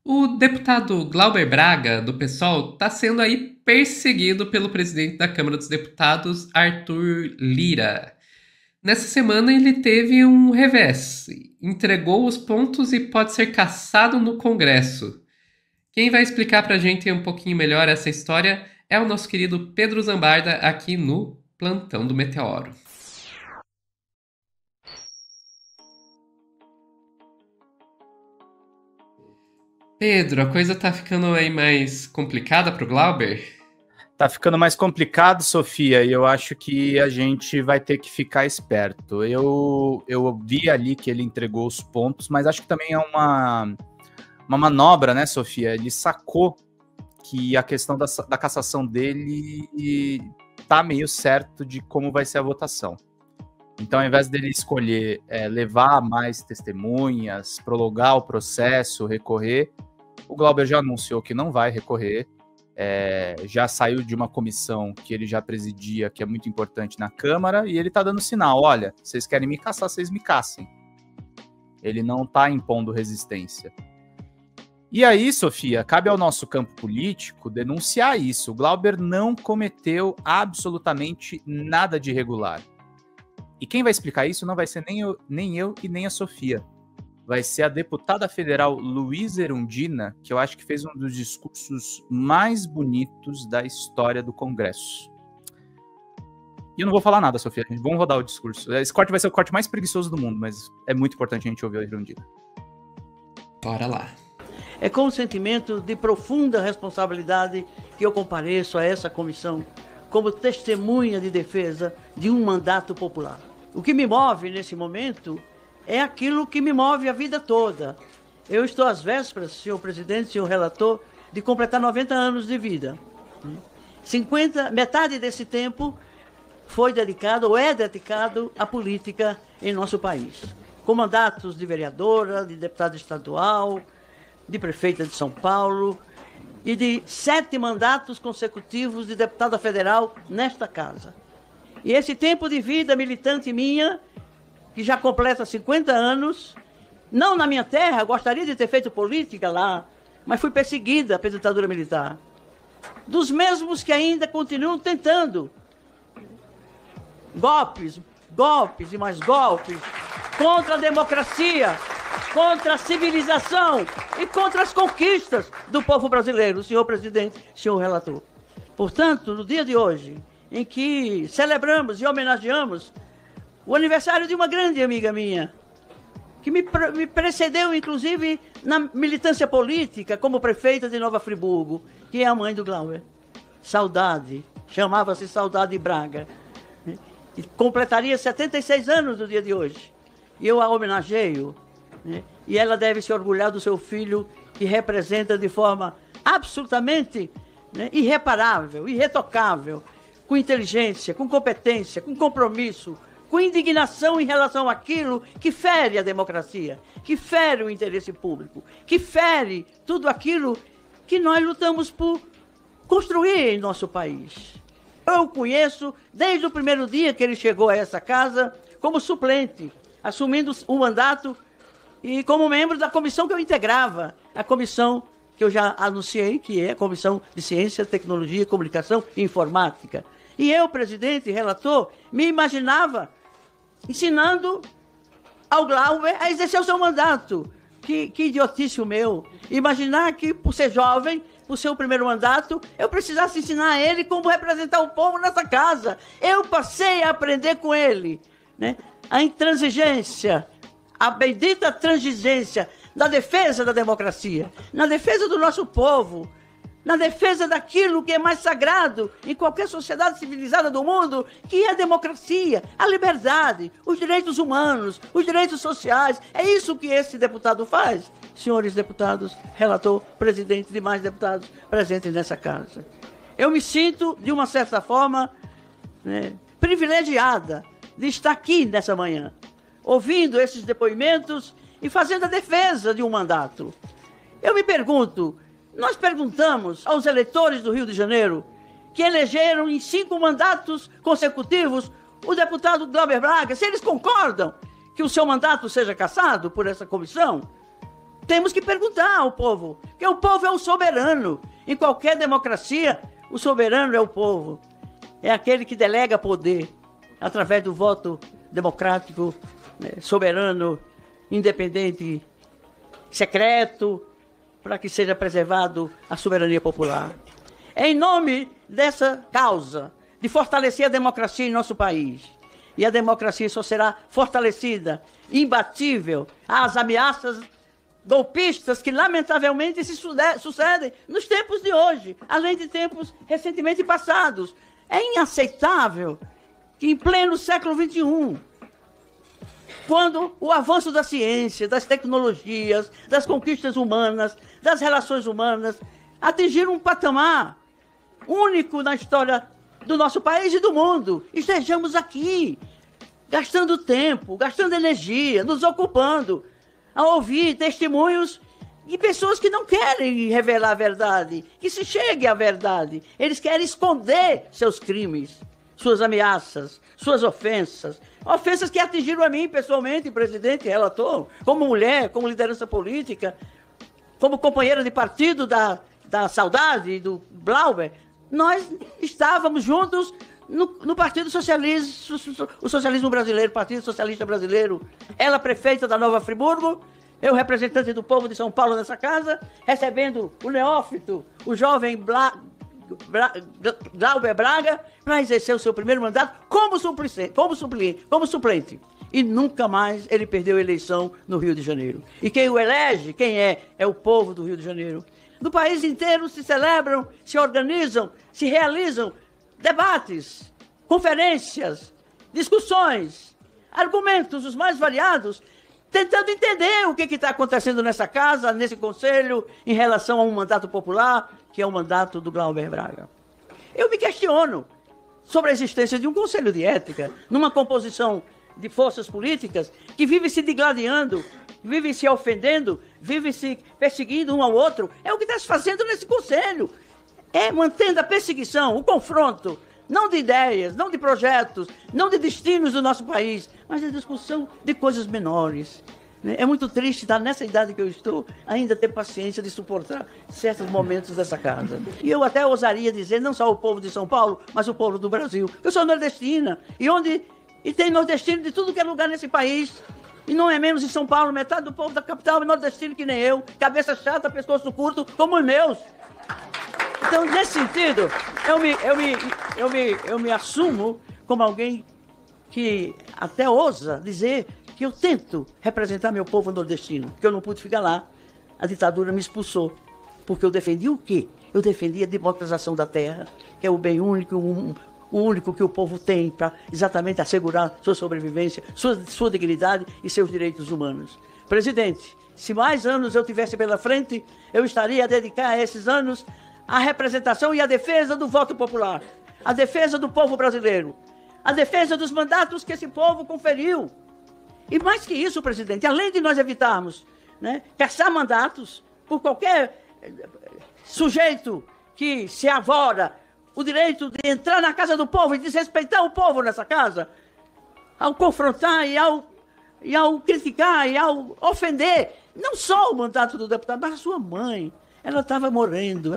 O deputado Glauber Braga, do PSOL, está sendo aí perseguido pelo presidente da Câmara dos Deputados, Arthur Lira. Nessa semana ele teve um revés, entregou os pontos e pode ser cassado no Congresso. Quem vai explicar para a gente um pouquinho melhor essa história é o nosso querido Pedro Zambarda, aqui no Plantão do Meteoro. Pedro, a coisa tá ficando aí mais complicada pro Glauber? Tá ficando mais complicado, Sofia, e eu acho que a gente vai ter que ficar esperto. Eu vi ali que ele entregou os pontos, mas acho que também é uma manobra, né, Sofia? Ele sacou que a questão da cassação dele tá meio certo de como vai ser a votação. Então, ao invés dele escolher levar mais testemunhas, prolongar o processo, recorrer, o Glauber já anunciou que não vai recorrer. Já saiu de uma comissão que ele já presidia, que é muito importante na Câmara, e ele está dando sinal: olha, vocês querem me caçar, vocês me caçem. Ele não está impondo resistência. E aí, Sofia, cabe ao nosso campo político denunciar isso. O Glauber não cometeu absolutamente nada de irregular. E quem vai explicar isso não vai ser nem eu e nem a Sofia. Vai ser a deputada federal Luísa Erundina, que eu acho que fez um dos discursos mais bonitos da história do Congresso. E eu não vou falar nada, Sofia. Vamos rodar o discurso. Esse corte vai ser o corte mais preguiçoso do mundo, mas é muito importante a gente ouvir a Erundina. Bora lá. É com um sentimento de profunda responsabilidade que eu compareço a essa comissão como testemunha de defesa de um mandato popular. O que me move nesse momento é aquilo que me move a vida toda. Eu estou às vésperas, senhor presidente, senhor relator, de completar 90 anos de vida. Metade desse tempo foi dedicado, ou é dedicado, à política em nosso país. Com mandatos de vereadora, de deputada estadual, de prefeita de São Paulo e de 7 mandatos consecutivos de deputada federal nesta casa. E esse tempo de vida militante minha, que já completa 50 anos, não na minha terra, gostaria de ter feito política lá, mas fui perseguida pela ditadura militar. Dos mesmos que ainda continuam tentando. Golpes e mais golpes, contra a democracia, contra a civilização e contra as conquistas do povo brasileiro, senhor presidente, senhor relator. Portanto, no dia de hoje, em que celebramos e homenageamos o aniversário de uma grande amiga minha, que me precedeu, inclusive, na militância política como prefeita de Nova Friburgo, que é a mãe do Glauber. Saudade, chamava-se Saudade Braga, e completaria 76 anos no dia de hoje. E eu a homenageio, e ela deve se orgulhar do seu filho, que representa de forma absolutamente irreparável, irretocável, com inteligência, com competência, com compromisso, com indignação em relação àquilo que fere a democracia, que fere o interesse público, que fere tudo aquilo que nós lutamos por construir em nosso país. Eu o conheço desde o primeiro dia que ele chegou a essa casa como suplente, assumindo o mandato e como membro da comissão que eu integrava, a comissão que eu já anunciei, que é a Comissão de Ciência, Tecnologia, Comunicação e Informática. E eu, presidente e relator, me imaginava ensinando ao Glauber a exercer o seu mandato. Que idiotice o meu. Imaginar que, por ser jovem, por ser o primeiro mandato, eu precisasse ensinar a ele como representar o povo nessa casa. Eu passei a aprender com ele, a intransigência, a bendita transigência da defesa da democracia, na defesa do nosso povo, na defesa daquilo que é mais sagrado em qualquer sociedade civilizada do mundo, que é a democracia, a liberdade, os direitos humanos, os direitos sociais. É isso que esse deputado faz, senhores deputados, relator, presidente e demais deputados presentes nessa casa. Eu me sinto, de uma certa forma, privilegiada de estar aqui nessa manhã, ouvindo esses depoimentos e fazendo a defesa de um mandato. Eu me pergunto, nós perguntamos aos eleitores do Rio de Janeiro, que elegeram em 5 mandatos consecutivos o deputado Glauber Braga, se eles concordam que o seu mandato seja cassado por essa comissão. Temos que perguntar ao povo, porque o povo é o soberano. Em qualquer democracia, o soberano é o povo. É aquele que delega poder através do voto democrático, né, soberano, independente, secreto, para que seja preservado a soberania popular. É em nome dessa causa de fortalecer a democracia em nosso país. E a democracia só será fortalecida, imbatível, às ameaças golpistas que, lamentavelmente, se sucedem nos tempos de hoje, além de tempos recentemente passados. É inaceitável que, em pleno século XXI, quando o avanço da ciência, das tecnologias, das conquistas humanas, das relações humanas, atingiram um patamar único na história do nosso país e do mundo, estejamos aqui, gastando tempo, gastando energia, nos ocupando a ouvir testemunhos de pessoas que não querem revelar a verdade, que se chegue à verdade. Eles querem esconder seus crimes, suas ameaças, suas ofensas. Ofensas que atingiram a mim pessoalmente, presidente, relator, como mulher, como liderança política, como companheira de partido da Saudade, do Glauber. Nós estávamos juntos no Partido Socialista, o Socialismo Brasileiro, Partido Socialista Brasileiro. Ela, prefeita da Nova Friburgo, eu, representante do povo de São Paulo nessa casa, recebendo o neófito, o jovem Glauber Braga, para exercer o seu primeiro mandato como suplente. E nunca mais ele perdeu a eleição no Rio de Janeiro. E quem o elege, quem é? É o povo do Rio de Janeiro. No país inteiro se celebram, se organizam, se realizam debates, conferências, discussões, argumentos os mais variados, tentando entender o que está acontecendo nessa casa, nesse conselho, em relação a um mandato popular, que é o mandato do Glauber Braga. Eu me questiono sobre a existência de um conselho de ética, numa composição de forças políticas que vivem se digladiando, vivem se ofendendo, vivem se perseguindo um ao outro. É o que está se fazendo nesse conselho. É mantendo a perseguição, o confronto, não de ideias, não de projetos, não de destinos do nosso país, mas de discussão de coisas menores. É muito triste estar nessa idade que eu estou, ainda ter paciência de suportar certos momentos dessa casa. E eu até ousaria dizer, não só o povo de São Paulo, mas o povo do Brasil. Eu sou nordestina, e tem nordestino de tudo que é lugar nesse país. E não é menos em São Paulo, metade do povo da capital é nordestino que nem eu, cabeça chata, pescoço curto, como os meus. Então, nesse sentido, eu me assumo como alguém que até ousa dizer que eu tento representar meu povo nordestino, porque eu não pude ficar lá. A ditadura me expulsou, porque eu defendi o quê? Eu defendi a democratização da terra, que é o bem único, o único que o povo tem para exatamente assegurar sua sobrevivência, sua dignidade e seus direitos humanos. Presidente, se mais anos eu tivesse pela frente, eu estaria a dedicar esses anos à representação e à defesa do voto popular, à defesa do povo brasileiro, à defesa dos mandatos que esse povo conferiu. E mais que isso, presidente, além de nós evitarmos, né, caçar mandatos por qualquer sujeito que se avora o direito de entrar na casa do povo e desrespeitar o povo nessa casa, ao confrontar e ao criticar e ao ofender, não só o mandato do deputado, mas a sua mãe. Ela estava morrendo,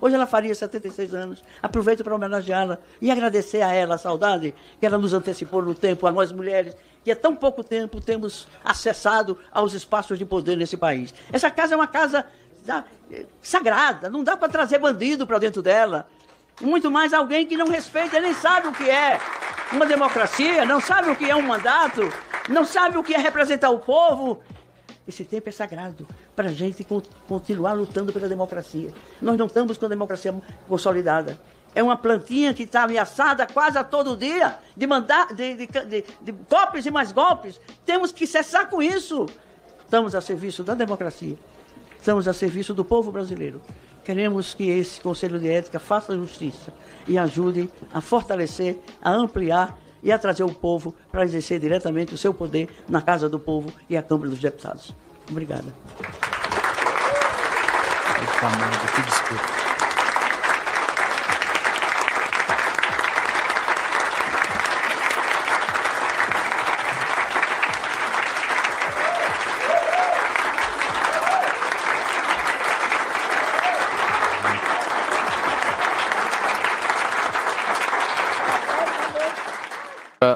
hoje ela faria 76 anos. Aproveito para homenageá-la e agradecer a ela a saudade que ela nos antecipou no tempo, a nós mulheres, que há tão pouco tempo temos acessado aos espaços de poder nesse país. Essa casa é uma casa sagrada, não dá para trazer bandido para dentro dela. Muito mais alguém que não respeita, nem sabe o que é uma democracia, não sabe o que é um mandato, não sabe o que é representar o povo. Esse tempo é sagrado para a gente continuar lutando pela democracia. Nós não estamos com a democracia consolidada. É uma plantinha que está ameaçada quase a todo dia de golpes e mais golpes. Temos que cessar com isso. Estamos a serviço da democracia. Estamos a serviço do povo brasileiro. Queremos que esse Conselho de Ética faça justiça e ajude a fortalecer, a ampliar e a trazer o povo para exercer diretamente o seu poder na Casa do Povo e a Câmara dos Deputados. Obrigada.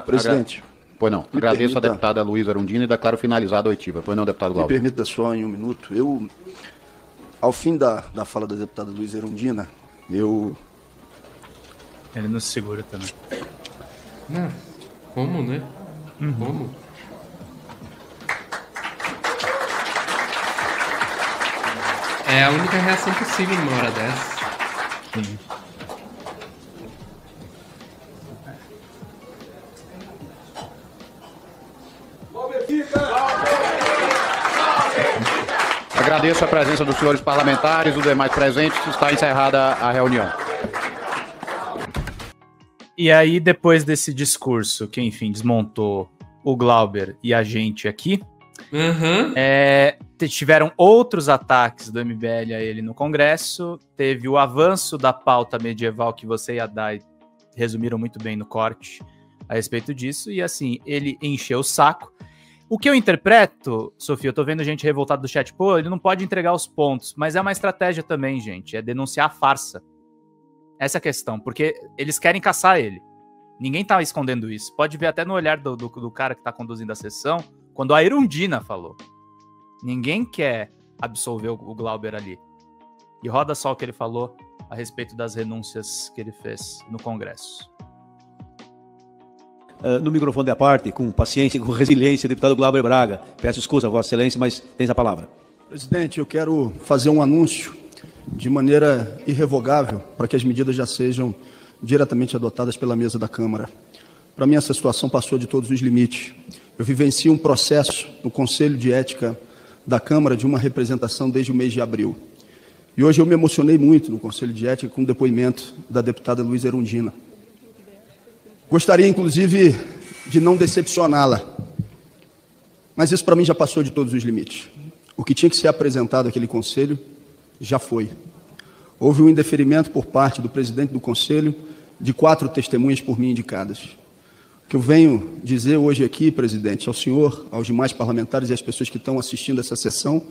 Presidente. Pois não. Agradeço a deputada Luísa Erundina e declaro finalizada a oitiva. Pois não, deputado Glauber. Me permita só em um minuto. Ao fim da fala da deputada Luísa Erundina, Ele não se segura também. Não. Como, né? Como? É a única reação possível numa hora dessa. Sim. Agradeço a presença dos senhores parlamentares, dos demais presentes. Está encerrada a reunião. E aí, depois desse discurso, que, enfim, desmontou o Glauber e a gente aqui, tiveram outros ataques do MBL a ele no Congresso, teve o avanço da pauta medieval que você e a Dai resumiram muito bem no corte a respeito disso, e assim, ele encheu o saco. O que eu interpreto, Sofia, eu tô vendo gente revoltada do chat, pô, ele não pode entregar os pontos, mas é uma estratégia também, gente, é denunciar a farsa. Essa é a questão, porque eles querem caçar ele. Ninguém tá escondendo isso. Pode ver até no olhar do cara que tá conduzindo a sessão, quando a Erundina falou. Ninguém quer absolver o Glauber ali. E roda só o que ele falou a respeito das renúncias que ele fez no Congresso. No microfone da parte, com paciência, com resiliência, deputado Glauber Braga. Peço desculpa, Vossa Excelência, mas tens a palavra. Presidente, eu quero fazer um anúncio de maneira irrevogável para que as medidas já sejam diretamente adotadas pela mesa da Câmara. Para mim, essa situação passou de todos os limites. Eu vivencio um processo no Conselho de Ética da Câmara de uma representação desde o mês de abril. E hoje eu me emocionei muito no Conselho de Ética com o depoimento da deputada Luísa Erundina. Gostaria, inclusive, de não decepcioná-la, mas isso para mim já passou de todos os limites. O que tinha que ser apresentado àquele Conselho já foi. Houve um indeferimento por parte do presidente do Conselho de 4 testemunhas por mim indicadas. O que eu venho dizer hoje aqui, presidente, ao senhor, aos demais parlamentares e às pessoas que estão assistindo essa sessão,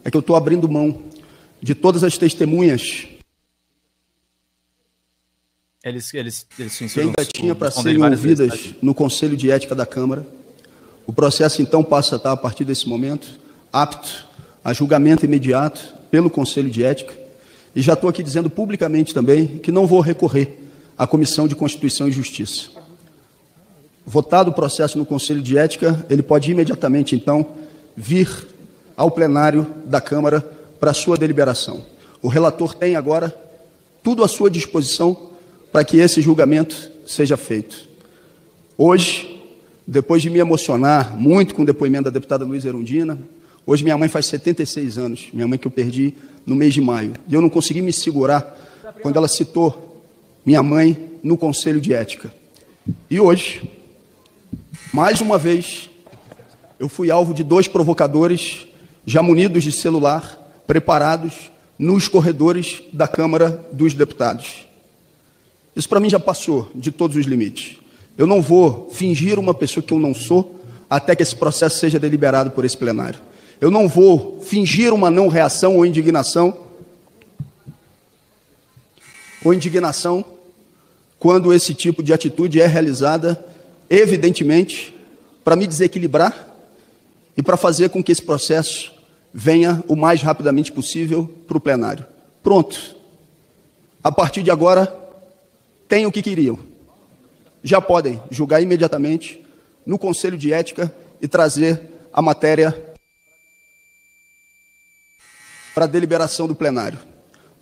é que eu estou abrindo mão de todas as testemunhas que ainda tinha para serem ouvidas no Conselho de Ética da Câmara. O processo, então, passa a estar, a partir desse momento, apto a julgamento imediato pelo Conselho de Ética. E já estou aqui dizendo publicamente também que não vou recorrer à Comissão de Constituição e Justiça. Votado o processo no Conselho de Ética, ele pode imediatamente, então, vir ao plenário da Câmara para sua deliberação. O relator tem agora tudo à sua disposição para que esse julgamento seja feito. Hoje, depois de me emocionar muito com o depoimento da deputada Luísa Erundina, hoje minha mãe faz 76 anos, minha mãe que eu perdi no mês de maio, e eu não consegui me segurar quando ela citou minha mãe no Conselho de Ética. E hoje, mais uma vez, eu fui alvo de 2 provocadores já munidos de celular, preparados nos corredores da Câmara dos Deputados. Isso para mim já passou de todos os limites. Eu não vou fingir uma pessoa que eu não sou até que esse processo seja deliberado por esse plenário. Eu não vou fingir uma não reação ou indignação quando esse tipo de atitude é realizada, evidentemente, para me desequilibrar e para fazer com que esse processo venha o mais rapidamente possível para o plenário. Pronto. A partir de agora, tem o que queriam. Já podem julgar imediatamente no Conselho de Ética e trazer a matéria para a deliberação do plenário.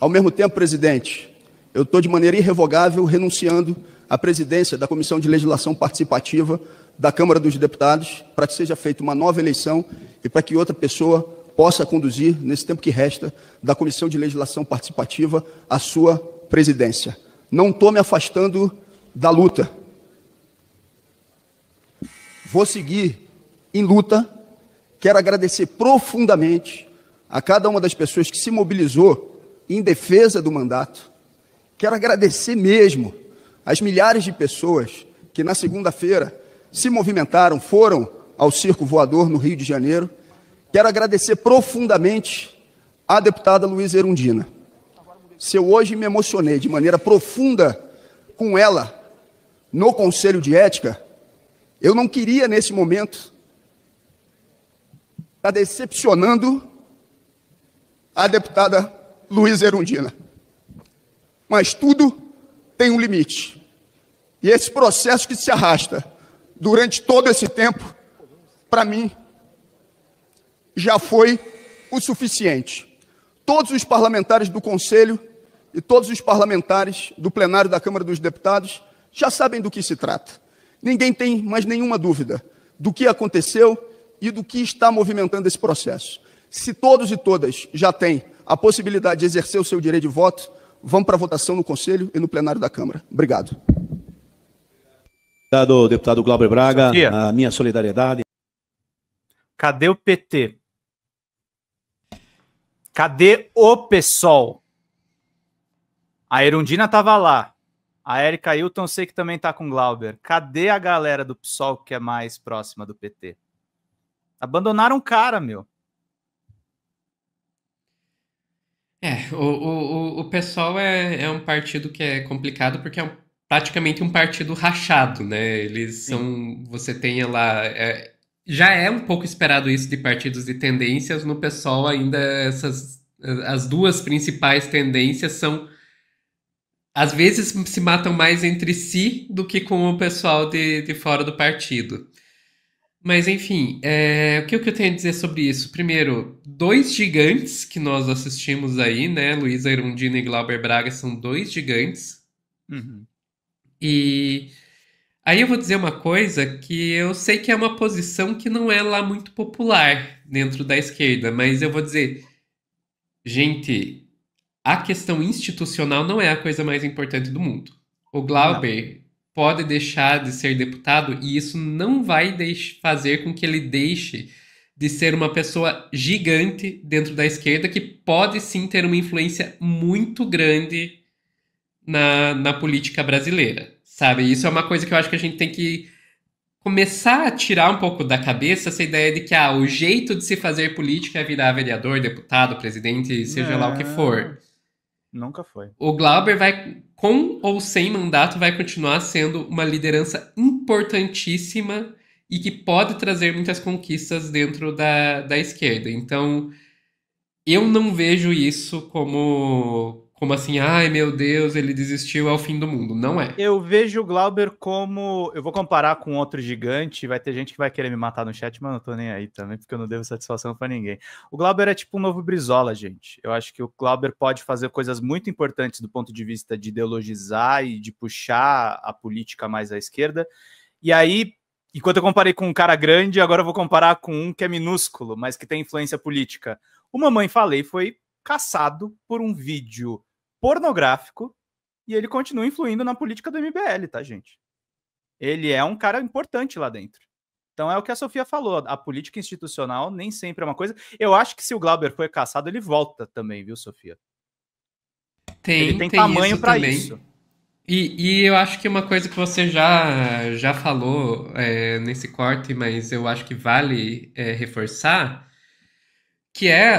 Ao mesmo tempo, presidente, eu estou de maneira irrevogável renunciando à presidência da Comissão de Legislação Participativa da Câmara dos Deputados para que seja feita uma nova eleição e para que outra pessoa possa conduzir, nesse tempo que resta, da Comissão de Legislação Participativa a sua presidência. Não estou me afastando da luta. Vou seguir em luta. Quero agradecer profundamente a cada uma das pessoas que se mobilizou em defesa do mandato. Quero agradecer mesmo às milhares de pessoas que na segunda-feira se movimentaram, foram ao Circo Voador no Rio de Janeiro. Quero agradecer profundamente à deputada Luísa Erundina. Se eu hoje me emocionei de maneira profunda com ela no Conselho de Ética, Eu não queria, nesse momento, estar decepcionando a deputada Luísa Erundina. Mas tudo tem um limite. E esse processo que se arrasta durante todo esse tempo, para mim, já foi o suficiente. Todos os parlamentares do Conselho e todos os parlamentares do plenário da Câmara dos Deputados já sabem do que se trata. Ninguém tem mais nenhuma dúvida do que aconteceu e do que está movimentando esse processo. Se todos e todas já têm a possibilidade de exercer o seu direito de voto, vamos para a votação no Conselho e no plenário da Câmara. Obrigado. Obrigado, deputado Glauber Braga. Sofia. A minha solidariedade. Cadê o PT? Cadê o PSOL? A Erundina estava lá. A Érica Hilton sei que também está com o Glauber. Cadê a galera do PSOL que é mais próxima do PT? Abandonaram o cara, meu. O PSOL é um partido que é complicado porque é praticamente um partido rachado, né? Eles são... Você tem lá... já é um pouco esperado isso de partidos de tendências. No PSOL ainda as duas principais tendências são... Às vezes se matam mais entre si do que com o pessoal de fora do partido. Mas, enfim, o que eu tenho a dizer sobre isso? Primeiro, dois gigantes que nós assistimos aí, né? Luísa Erundina e Glauber Braga são dois gigantes. Uhum. E aí eu vou dizer uma coisa que eu sei que é uma posição que não é lá muito popular dentro da esquerda, mas eu vou dizer, gente, a questão institucional não é a coisa mais importante do mundo. O Glauber pode deixar de ser deputado e isso não vai fazer com que ele deixe de ser uma pessoa gigante dentro da esquerda que pode sim ter uma influência muito grande na política brasileira, sabe? Isso é uma coisa que eu acho que a gente tem que começar a tirar um pouco da cabeça essa ideia de que o jeito de se fazer política é virar vereador, deputado, presidente, seja lá o que for. Nunca foi. O Glauber vai, com ou sem mandato, vai continuar sendo uma liderança importantíssima e que pode trazer muitas conquistas dentro da esquerda. Então, eu não vejo isso como assim, ai meu Deus, ele desistiu, é o fim do mundo. Não é. Eu vejo o Glauber como... Eu vou comparar com outro gigante, vai ter gente que vai querer me matar no chat, mas eu não tô nem aí também, porque eu não devo satisfação pra ninguém. O Glauber é tipo um novo Brizola, gente. Eu acho que o Glauber pode fazer coisas muito importantes do ponto de vista de ideologizar e de puxar a política mais à esquerda. E aí, enquanto eu comparei com um cara grande, agora eu vou comparar com um que é minúsculo, mas que tem influência política. O Mamãe Falei foi caçado por um vídeo pornográfico e ele continua influindo na política do MBL, tá, gente? Ele é um cara importante lá dentro. Então é o que a Sofia falou, a política institucional nem sempre é uma coisa... Eu acho que se o Glauber foi caçado, ele volta também, viu, Sofia? Ele tem tamanho para isso. E eu acho que uma coisa que você já falou nesse corte, mas eu acho que vale reforçar, que é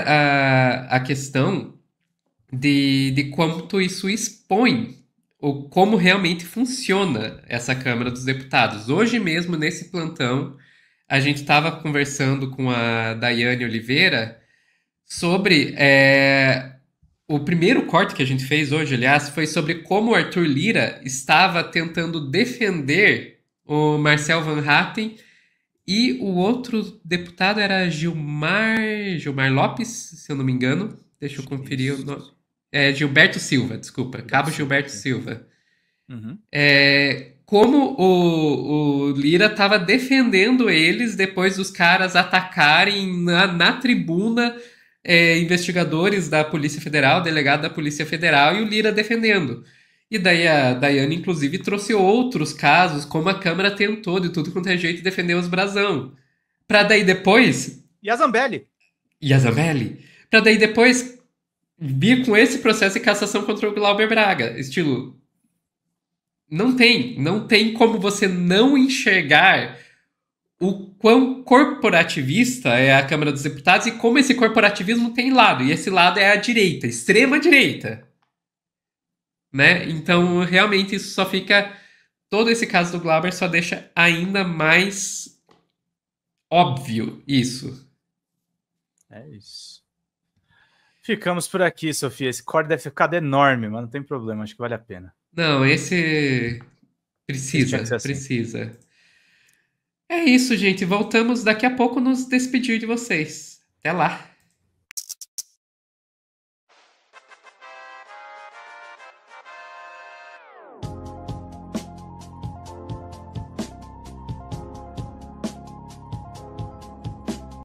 a questão de quanto isso expõe ou como realmente funciona essa Câmara dos Deputados. Hoje mesmo, nesse plantão, a gente estava conversando com a Daiane Oliveira sobre... o primeiro corte que a gente fez hoje, aliás, foi sobre como o Arthur Lira estava tentando defender o Marcel Van Hatten e o outro deputado era Gilmar Lopes, se eu não me engano. Deixa eu conferir o nome. Gilberto Silva, desculpa. Cabo Gilberto Silva. Uhum. Como o Lira estava defendendo eles depois dos caras atacarem na tribuna investigadores da Polícia Federal, delegado da Polícia Federal, e o Lira defendendo. E daí a Daiane, inclusive, trouxe outros casos, como a Câmara tentou, de tudo quanto é jeito, defender os brasão. Pra daí depois... E a Zambelli. Pra daí depois vir com esse processo de cassação contra o Glauber Braga. Estilo... Não tem como você não enxergar o quão corporativista é a Câmara dos Deputados e como esse corporativismo tem lado. E esse lado é a direita, extrema direita. Né? Então, realmente, isso só fica todo esse caso do Glauber só deixa ainda mais óbvio isso. É isso. Ficamos por aqui, Sofia. Esse corte deve ficar enorme, mas não tem problema, acho que vale a pena. Não, esse precisa, assim. precisa. É isso, gente. Voltamos daqui a pouco nos despedir de vocês. Até lá.